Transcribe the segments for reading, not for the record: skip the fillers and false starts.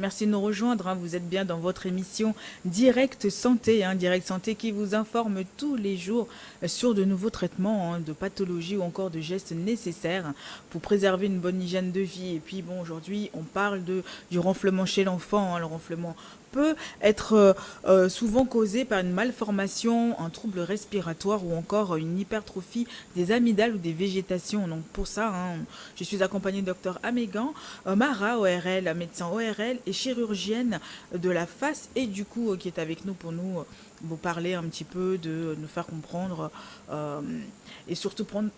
Merci de nous rejoindre, hein. Vous êtes bien dans votre émission Direct Santé, hein, Direct Santé qui vous informe tous les jours sur de nouveaux traitements, hein, de pathologies ou encore de gestes nécessaires pour préserver une bonne hygiène de vie. Et puis bon, aujourd'hui, on parle du renflement chez l'enfant, hein. Le renflement peut être souvent causé par une malformation, un trouble respiratoire ou encore une hypertrophie des amygdales ou des végétations. Donc pour ça, hein, je suis accompagnée de Dr Amégan Mara, ORL, médecin ORL et chirurgienne de la face et du cou, qui est avec nous pour nous vous parler un petit peu, de nous faire comprendre euh, et surtout prendre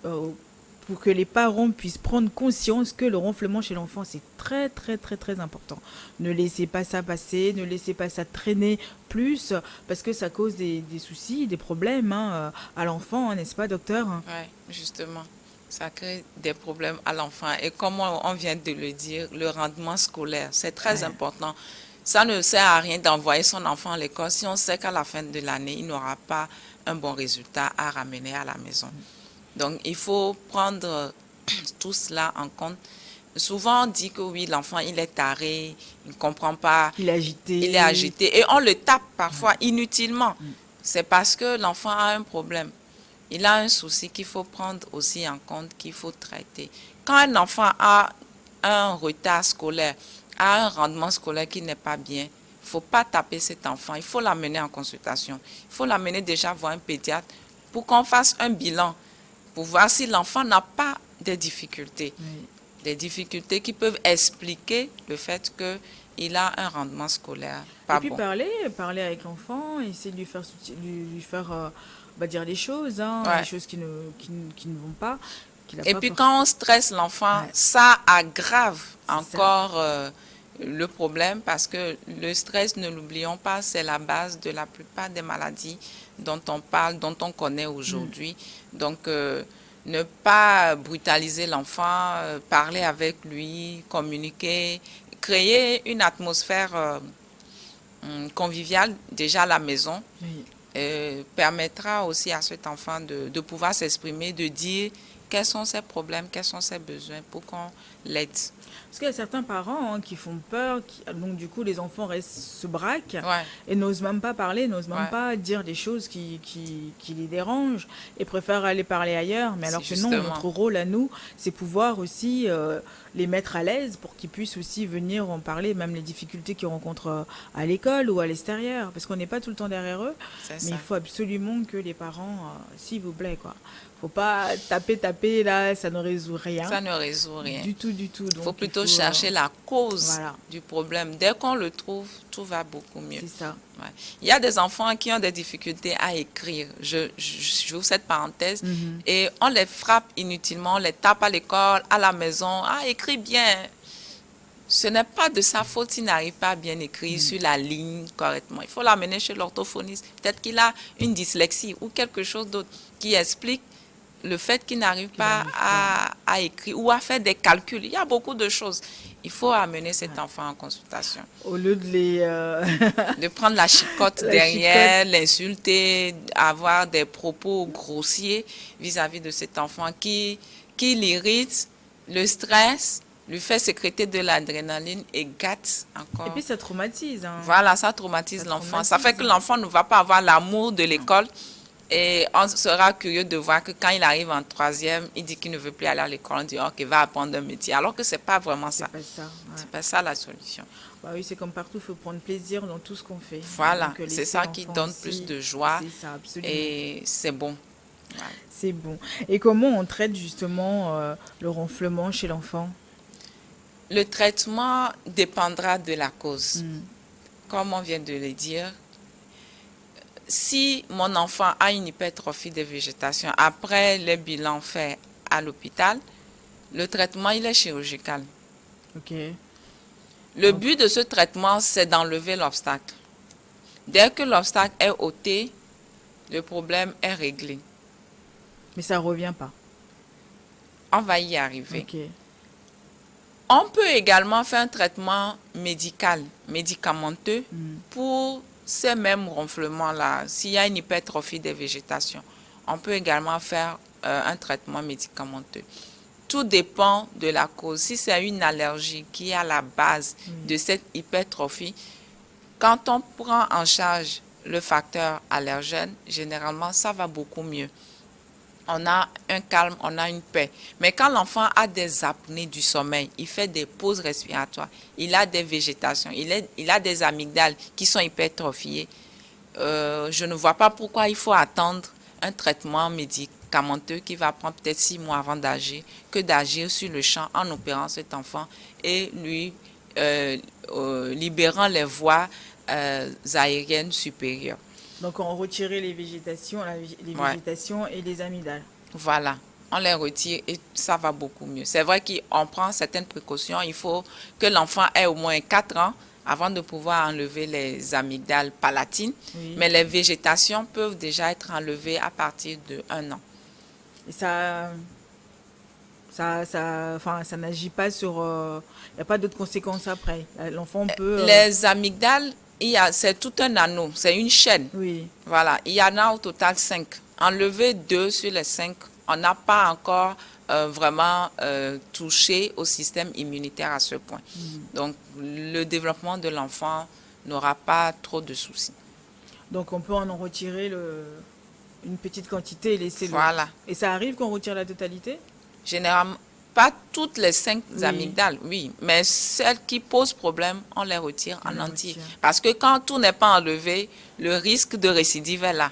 pour que les parents puissent prendre conscience que le ronflement chez l'enfant, c'est très, très, très, très important. Ne laissez pas ça passer, ne laissez pas ça traîner plus, parce que ça cause des soucis, des problèmes, hein, à l'enfant, hein, n'est-ce pas, docteur? Oui, justement, ça crée des problèmes à l'enfant. Et comme on vient de le dire, le rendement scolaire, c'est très Ouais. important. Ça ne sert à rien d'envoyer son enfant à l'école si on sait qu'à la fin de l'année, il n'aura pas un bon résultat à ramener à la maison. Donc, il faut prendre tout cela en compte. Souvent, on dit que oui, l'enfant, il est taré, il ne comprend pas, Il est il est agité. agité. Et on le tape parfois inutilement. C'est parce que l'enfant a un problème. Il a un souci qu'il faut prendre aussi en compte, qu'il faut traiter. Quand un enfant a un retard scolaire, a un rendement scolaire qui n'est pas bien, il ne faut pas taper cet enfant. Il faut l'amener en consultation. Il faut l'amener déjà voir un pédiatre pour qu'on fasse un bilan, pour voir si l'enfant n'a pas des difficultés. Oui. Des difficultés qui peuvent expliquer le fait qu'il a un rendement scolaire Et pas puis bon. parler avec l'enfant, essayer de lui faire, lui faire dire les choses, hein, les Ouais. choses qui ne vont pas, qu'il n'a Et pas puis forcément. quand on stresse l'enfant, Ouais, ça aggrave c'est ça. encore le problème parce que le stress, ne l'oublions pas, c'est la base de la plupart des maladies dont on parle, dont on connaît Mm. aujourd'hui. Donc, ne pas brutaliser l'enfant, parler avec lui, communiquer, créer une atmosphère conviviale déjà à la maison Oui. permettra aussi à cet enfant de pouvoir s'exprimer, de dire quels sont ses problèmes, quels sont ses besoins pour qu'on l'aide. Parce qu'il y a certains parents, hein, qui font peur, donc du coup les enfants se braquent Ouais, et n'osent même pas parler, n'osent même ouais, pas dire des choses qui les dérangent et préfèrent aller parler ailleurs. Mais c'est alors que non, justement. notre rôle à nous, c'est pouvoir aussi les mettre à l'aise pour qu'ils puissent aussi venir en parler, même les difficultés qu'ils rencontrent à l'école ou à l'extérieur. Parce qu'on n'est pas tout le temps derrière eux, C'est mais il ça. faut absolument que les parents, s'il vous plaît, quoi. Faut pas taper, là, ça ne résout rien. Ça ne résout rien. Du tout. Il faut Donc il plutôt faut, chercher la cause voilà, du problème. Dès qu'on le trouve, tout va beaucoup mieux. c'est ça. Ouais. Il y a des enfants qui ont des difficultés à écrire. J'ouvre cette parenthèse. Mhm. Et on les frappe inutilement, on les tape à l'école, à la maison. Ah, écris bien. Ce n'est pas de sa faute s'il n'arrive pas à bien écrire sur la ligne correctement. Il faut l'amener chez l'orthophoniste. Peut-être qu'il a une dyslexie ou quelque chose d'autre qui explique le fait qu'il n'arrive Qu'il pas n'arrive pas. à écrire ou à faire des calculs. Il y a beaucoup de choses. Il faut amener cet Ouais. enfant en consultation. Au lieu de les De prendre la chicotte la chicotte. derrière, l'insulter, avoir des propos grossiers vis-à-vis de cet enfant qui l'irrite, le stress, lui fait sécréter de l'adrénaline et gâte Et encore. puis ça traumatise, hein. Voilà, ça Ça traumatise l'enfant. Ça fait traumatise. que l'enfant ne va pas avoir l'amour de l'école et on sera curieux de voir que quand il arrive en troisième, il dit qu'il ne veut plus aller à l'école. On dit, ok, va apprendre un métier. Alors que c'est pas vraiment C'est ça. pas ça. Ouais. C'est pas ça la solution. Bah oui, c'est comme partout, il faut prendre plaisir dans tout ce qu'on fait. Voilà, Donc c'est laisser ça qui l'enfant donne plus aussi. de joie C'est ça, absolument. et c'est bon. Voilà. C'est bon. Et comment on traite justement le ronflement chez l'enfant? Le traitement dépendra de la cause. Hmm. Comme on vient de le dire, si mon enfant a une hypertrophie de végétation après les bilans faits à l'hôpital, le traitement il est chirurgical. Ok. Le Donc, but de ce traitement, c'est d'enlever l'obstacle. Dès que l'obstacle est ôté, le problème est réglé. mais ça revient pas. On va y arriver. Ok. On peut également faire un traitement médical, médicamenteux, Hmm. pour ces mêmes ronflements-là. S'il y a une hypertrophie des végétations, on peut également faire un traitement médicamenteux. Tout dépend de la cause. Si c'est une allergie qui est à la base de cette hypertrophie, quand on prend en charge le facteur allergène, généralement, ça va beaucoup mieux. On a un calme, on a une paix. Mais quand l'enfant a des apnées du sommeil, il fait des pauses respiratoires, il a des végétations, il a des amygdales qui sont hypertrophiées, je ne vois pas pourquoi il faut attendre un traitement médicamenteux qui va prendre peut-être 6 mois avant d'agir, que d'agir sur le champ en opérant cet enfant et lui libérant les voies aériennes supérieures. Donc, on retirait les végétations, les végétations et les amygdales. Voilà, on les retire et ça va beaucoup mieux. C'est vrai qu'on prend certaines précautions. Il faut que l'enfant ait au moins 4 ans avant de pouvoir enlever les amygdales palatines. Oui. Mais les végétations peuvent déjà être enlevées à partir de 1 an. Et ça n'agit pas sur... Il n'y a pas d'autres conséquences après. L'enfant peut... Les amygdales, c'est tout un anneau, c'est une chaîne. Oui. Voilà, il y en a au total 5. Enlever 2 sur les 5, on n'a pas encore vraiment touché au système immunitaire à ce point. Donc, le développement de l'enfant n'aura pas trop de soucis. Donc, on peut en retirer une petite quantité et laisser Voilà. Et ça arrive qu'on retire la totalité? Généralement, pas toutes les 5 amygdales, oui, mais celles qui posent problème, on les retire en entier. Parce que quand tout n'est pas enlevé, le risque de récidive est là.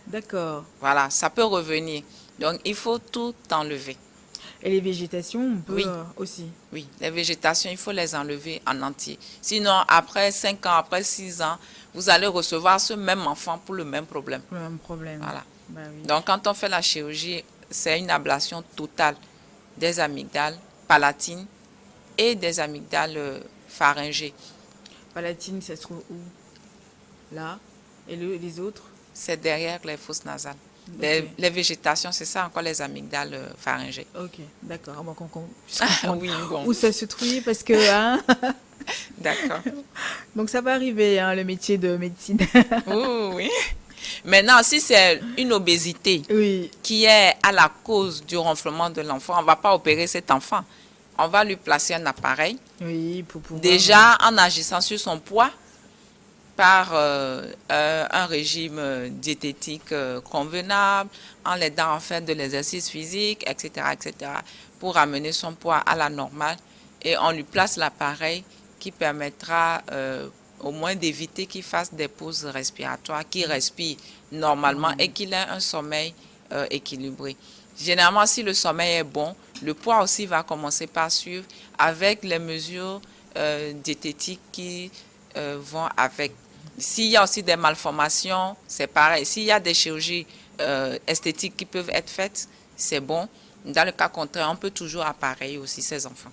D'accord. Voilà, ça peut revenir. Donc, il faut tout enlever. Et les végétations, on peut aussi? Oui, les végétations, il faut les enlever en entier. Sinon, après 5 ans, après 6 ans, vous allez recevoir ce même enfant pour le même problème. Pour le même problème. Voilà. Bah, oui. Donc, quand on fait la chirurgie, c'est une ablation totale des amygdales palatines et des amygdales pharyngées. Palatine, ça se trouve où? Là. Et les autres? C'est derrière les fosses nasales. Okay. Les végétations, c'est ça encore les amygdales pharyngées. Ok, d'accord. Oui, bon. Où ça se trouve parce que... Hein D'accord. Donc ça va arriver, hein, le métier de médecine. Oui. Maintenant, si c'est une obésité qui est à la cause du ronflement de l'enfant, on ne va pas opérer cet enfant. On va lui placer un appareil. Oui, pour pouvoir... Déjà, en agissant sur son poids, par un régime diététique convenable, en l'aidant à faire de l'exercice physique, etc., pour amener son poids à la normale. Et on lui place l'appareil qui permettra au moins d'éviter qu'il fasse des pauses respiratoires, qu'il respire normalement et qu'il ait un sommeil équilibré. Généralement, si le sommeil est bon, le poids aussi va commencer par suivre avec les mesures diététiques qui vont avec. S'il y a aussi des malformations, c'est pareil. S'il y a des chirurgies esthétiques qui peuvent être faites, c'est bon. Dans le cas contraire, on peut toujours appareiller aussi ces enfants.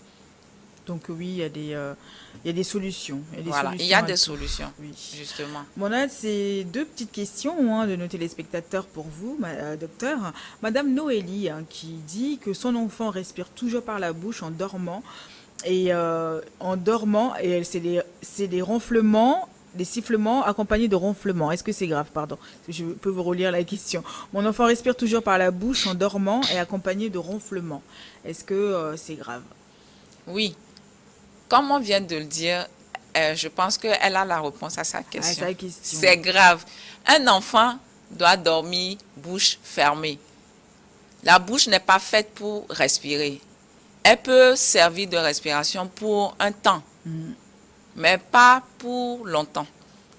Donc oui, il y a des solutions. Il y a des solutions, oui. Justement. Bon, là, c'est 2 petites questions de nos téléspectateurs pour vous, docteur. Madame Noélie, qui dit que son enfant respire toujours par la bouche en dormant. Et c'est des ronflements, des sifflements accompagnés de ronflements. Est-ce que c'est grave? Pardon, je peux vous relire la question. Mon enfant respire toujours par la bouche en dormant et accompagné de ronflements. Est-ce que c'est grave? Oui. Comme on vient de le dire, je pense qu'elle a la réponse à sa question. C'est grave. Un enfant doit dormir bouche fermée. La bouche n'est pas faite pour respirer. Elle peut servir de respiration pour un temps, mais pas pour longtemps.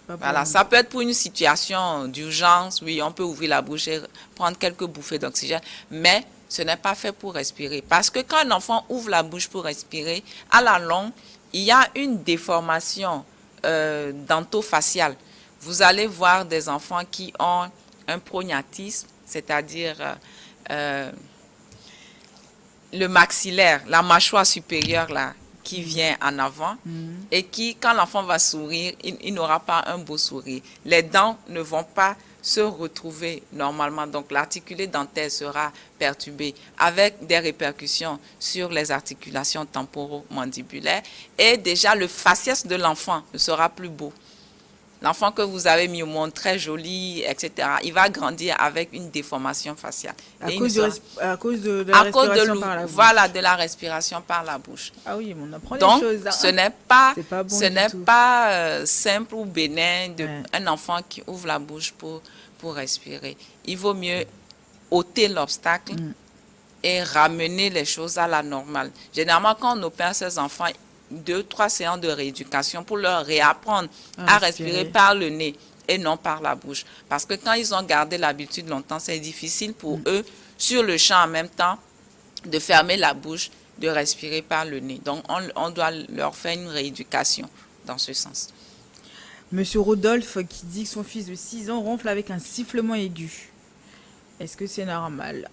Voilà, ça peut être pour une situation d'urgence. Oui, on peut ouvrir la bouche et prendre quelques bouffées d'oxygène, mais ce n'est pas fait pour respirer. Parce que quand un enfant ouvre la bouche pour respirer, à la longue, il y a une déformation dentofaciale. Vous allez voir des enfants qui ont un prognatisme, c'est-à-dire le maxillaire, la mâchoire supérieure là, qui vient en avant et qui, quand l'enfant va sourire, il n'aura pas un beau sourire. Les dents ne vont pas se retrouver normalement. Donc, l'articulé dentaire sera perturbé avec des répercussions sur les articulations temporomandibulaires et déjà le faciès de l'enfant ne sera plus beau. L'enfant que vous avez mis au monde, très joli, etc., il va grandir avec une déformation faciale. À Et il ne cause de, sera- à cause de la à cause respiration par la bouche. voilà, de la respiration par la bouche. Ah oui, on apprend les Donc, choses. Hein. C'est pas bon ce du n'est tout. pas simple ou bénin de Ouais. un enfant qui ouvre la bouche pour respirer. Il vaut mieux ôter l'obstacle et ramener les choses à la normale. Généralement, quand on opère ces enfants, 2-3 séances de rééducation pour leur réapprendre à respirer par le nez et non par la bouche. Parce que quand ils ont gardé l'habitude longtemps, c'est difficile pour eux, sur le champ en même temps, de fermer la bouche, de respirer par le nez. Donc, on doit leur faire une rééducation dans ce sens. Monsieur Rodolphe qui dit que son fils de 6 ans ronfle avec un sifflement aigu. Est-ce que c'est normal?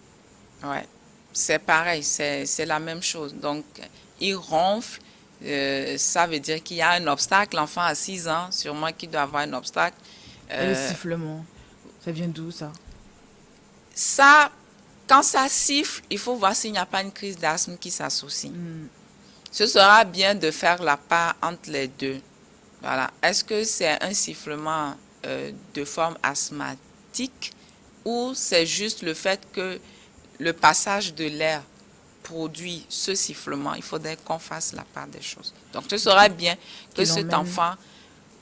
Ouais, c'est pareil, c'est la même chose. Donc, il ronfle, ça veut dire qu'il y a un obstacle. L'enfant a 6 ans, sûrement qu'il doit avoir un obstacle. Et le sifflement, ça vient d'où ça? Ça, quand ça siffle, il faut voir s'il n'y a pas une crise d'asthme qui s'associe. Ce sera bien de faire la part entre les deux. Voilà. Est-ce que c'est un sifflement de forme asthmatique ou c'est juste le fait que le passage de l'air produit ce sifflement? Il faudrait qu'on fasse la part des choses. Donc, ce sera bien que cet enfant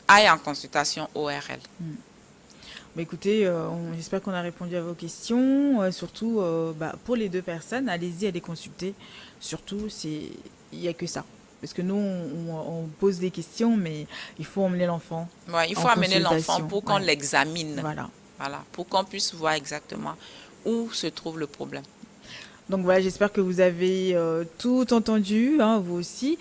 aille en consultation ORL. Bah écoutez, j'espère qu'on a répondu à vos questions. Surtout, pour les deux personnes, allez-y, allez consulter. Surtout, il n'y a que ça. Parce que nous, on pose des questions, mais il faut emmener l'enfant. Ouais, il faut amener l'enfant pour qu'on l'examine. Voilà, pour qu'on puisse voir exactement où se trouve le problème. Donc voilà, j'espère que vous avez tout entendu, hein, vous aussi.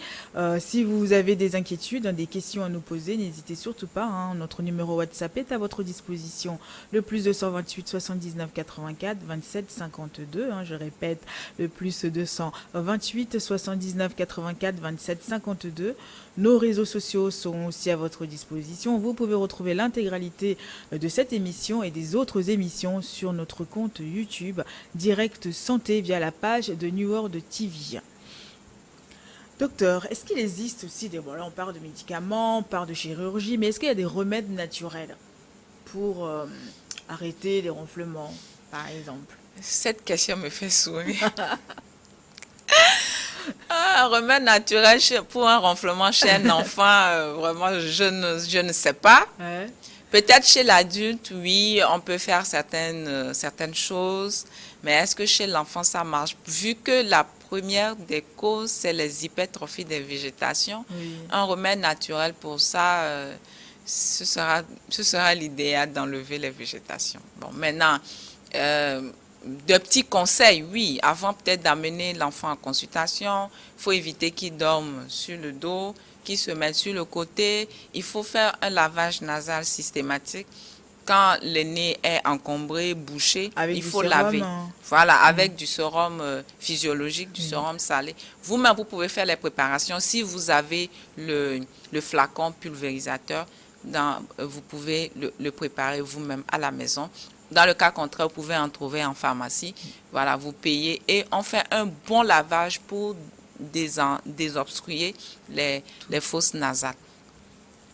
Si vous avez des inquiétudes, des questions à nous poser, n'hésitez surtout pas. Hein, notre numéro WhatsApp est à votre disposition. Le plus 228 79 84 27 52. Hein, je répète, le plus 228 79 84 27 52. Nos réseaux sociaux sont aussi à votre disposition. Vous pouvez retrouver l'intégralité de cette émission et des autres émissions sur notre compte YouTube Direct Santé via la page de New World TV. Docteur, est-ce qu'il existe aussi là on parle de médicaments, on parle de chirurgie, mais est-ce qu'il y a des remèdes naturels pour arrêter les ronflements, par exemple? Cette question me fait sourire. Un remède naturel pour un ronflement chez un enfant, vraiment, je ne sais pas. Ouais. Peut-être chez l'adulte, oui, on peut faire certaines choses, mais est-ce que chez l'enfant, ça marche? Vu que la première des causes, c'est les hypertrophies des végétations, un remède naturel pour ça, ce sera l'idéal d'enlever les végétations. Bon, maintenant, de petits conseils, oui, avant peut-être d'amener l'enfant en consultation, il faut éviter qu'il dorme sur le dos, qu'il se mette sur le côté. Il faut faire un lavage nasal systématique. Quand le nez est encombré, bouché, il faut laver. Voilà, avec du sérum physiologique, du sérum salé. Vous-même, vous pouvez faire les préparations. Si vous avez le flacon pulvérisateur, vous pouvez le préparer vous-même à la maison. Dans le cas contraire, vous pouvez en trouver en pharmacie. Voilà, vous payez et on fait un bon lavage pour désobstruer les fosses nasales.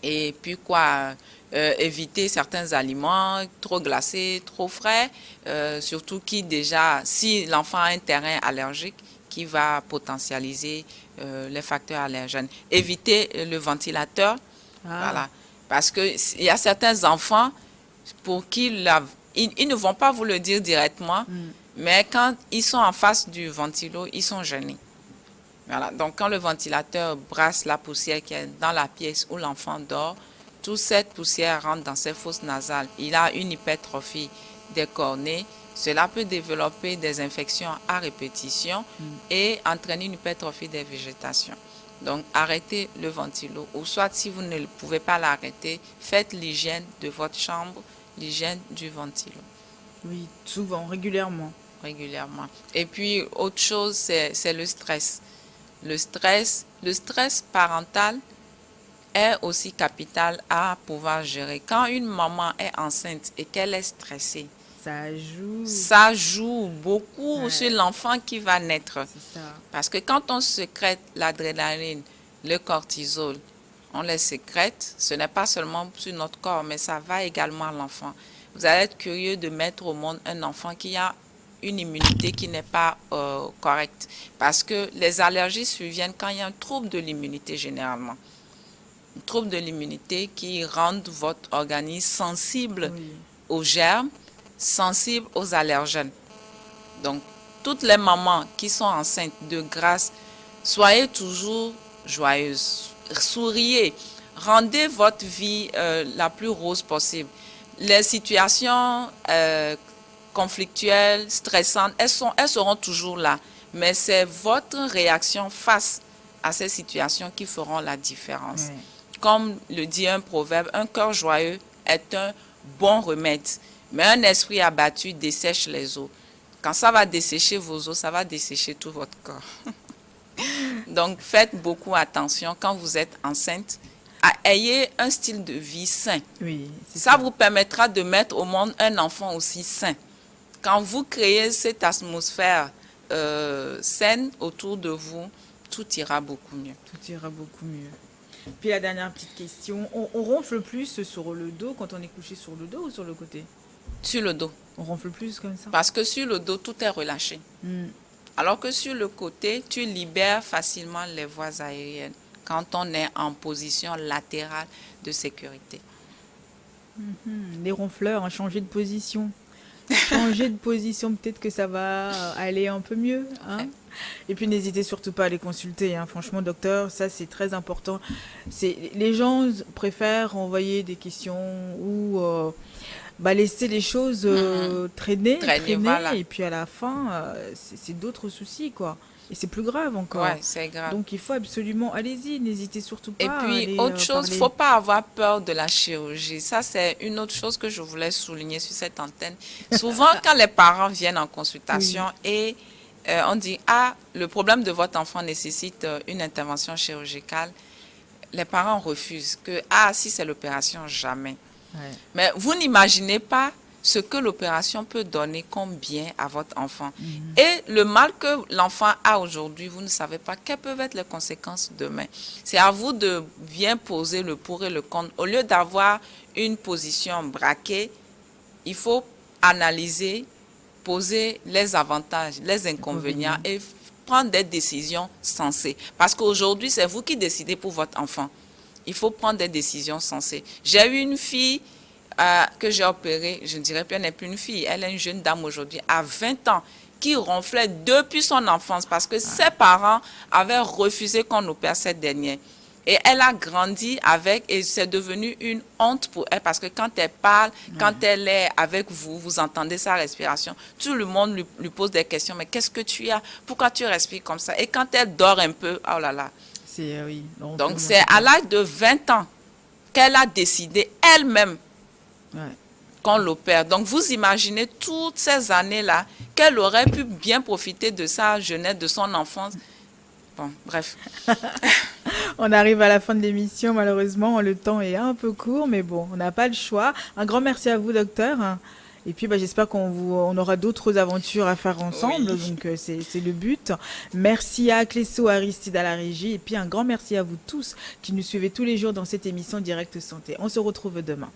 Et puis éviter certains aliments trop glacés, trop frais, surtout si l'enfant a un terrain allergique qui va potentialiser les facteurs allergènes. Éviter le ventilateur, voilà, parce qu'il y a certains enfants pour qui ils ne vont pas vous le dire directement, mais quand ils sont en face du ventilo, ils sont gênés. Voilà. Donc, quand le ventilateur brasse la poussière qui est dans la pièce où l'enfant dort, toute cette poussière rentre dans ses fosses nasales. Il a une hypertrophie des cornées. Cela peut développer des infections à répétition et entraîner une hypertrophie des végétations. Donc, arrêtez le ventilo. Ou soit, si vous ne pouvez pas l'arrêter, faites l'hygiène de votre chambre, l'hygiène du ventilo. Oui, souvent, régulièrement. Et puis, autre chose, c'est le stress. Le stress parental est aussi capital à pouvoir gérer. Quand une maman est enceinte et qu'elle est stressée, ça joue beaucoup sur l'enfant qui va naître. C'est ça. Parce que quand on sécrète l'adrénaline, le cortisol, on les sécrète. Ce n'est pas seulement sur notre corps, mais ça va également à l'enfant. Vous allez être curieux de mettre au monde un enfant qui a une immunité qui n'est pas correcte. Parce que les allergies surviennent quand il y a un trouble de l'immunité généralement. Un trouble de l'immunité qui rend votre organisme sensible aux germes, sensible aux allergènes. Donc, toutes les mamans qui sont enceintes, de grâce, soyez toujours joyeuses, souriez, rendez votre vie la plus rose possible. Les situations conflictuelles, stressantes, elles seront toujours là. Mais c'est votre réaction face à ces situations qui feront la différence. Comme le dit un proverbe, un cœur joyeux est un bon remède. Mais un esprit abattu dessèche les eaux. Quand ça va dessécher vos os, ça va dessécher tout votre corps. Donc, faites beaucoup attention quand vous êtes enceinte. Ayez un style de vie sain. Oui, ça vous permettra de mettre au monde un enfant aussi sain. Quand vous créez cette atmosphère saine autour de vous, tout ira beaucoup mieux. Tout ira beaucoup mieux. Puis la dernière petite question, on ronfle plus sur le dos quand on est couché sur le dos ou sur le côté? Sur le dos. On ronfle plus comme ça? Parce que sur le dos, tout est relâché. Alors que sur le côté, tu libères facilement les voies aériennes quand on est en position latérale de sécurité. Les ronfleurs ont changé de position. Changer de position, peut-être que ça va aller un peu mieux. Hein? Et puis n'hésitez surtout pas à les consulter. Hein. Franchement, docteur, ça c'est très important. Les gens préfèrent envoyer des questions ou laisser les choses traîner voilà. Et puis à la fin, c'est d'autres soucis, quoi. Et c'est plus grave encore. Ouais, c'est grave. Donc il faut absolument, allez-y, n'hésitez surtout pas. Et puis autre chose, il ne faut pas avoir peur de la chirurgie. Ça, c'est une autre chose que je voulais souligner sur cette antenne. Souvent, quand les parents viennent en consultation et on dit, le problème de votre enfant nécessite une intervention chirurgicale, les parents refusent que, si c'est l'opération, jamais. Ouais. Mais vous n'imaginez pas ce que l'opération peut donner comme bien à votre enfant. Et le mal que l'enfant a aujourd'hui, vous ne savez pas quelles peuvent être les conséquences demain. C'est à vous de bien poser le pour et le contre. Au lieu d'avoir une position braquée, il faut analyser, poser les avantages, les inconvénients et prendre des décisions sensées. Parce qu'aujourd'hui, c'est vous qui décidez pour votre enfant. Il faut prendre des décisions sensées. J'ai eu une fille que j'ai opérée, je ne dirais plus, elle n'est plus une fille, elle est une jeune dame aujourd'hui, à 20 ans, qui ronflait depuis son enfance parce que ses parents avaient refusé qu'on opère cette dernière. Et elle a grandi avec, et c'est devenu une honte pour elle parce que quand elle parle, quand elle est avec vous, vous entendez sa respiration, tout le monde lui pose des questions, mais qu'est-ce que tu as? Pourquoi tu respires comme ça? Et quand elle dort un peu, oh là là. Donc c'est à l'âge de 20 ans qu'elle a décidé elle-même qu'on l'opère. Donc vous imaginez toutes ces années-là qu'elle aurait pu bien profiter de sa jeunesse, de son enfance. Bon, bref. On arrive à la fin de l'émission, malheureusement, le temps est un peu court, mais bon, on n'a pas le choix. Un grand merci à vous, docteur. Et puis, j'espère qu'on aura d'autres aventures à faire ensemble. Donc, c'est le but. Merci à Clésso Aristide à la régie. Et puis, un grand merci à vous tous qui nous suivez tous les jours dans cette émission Direct Santé. On se retrouve demain.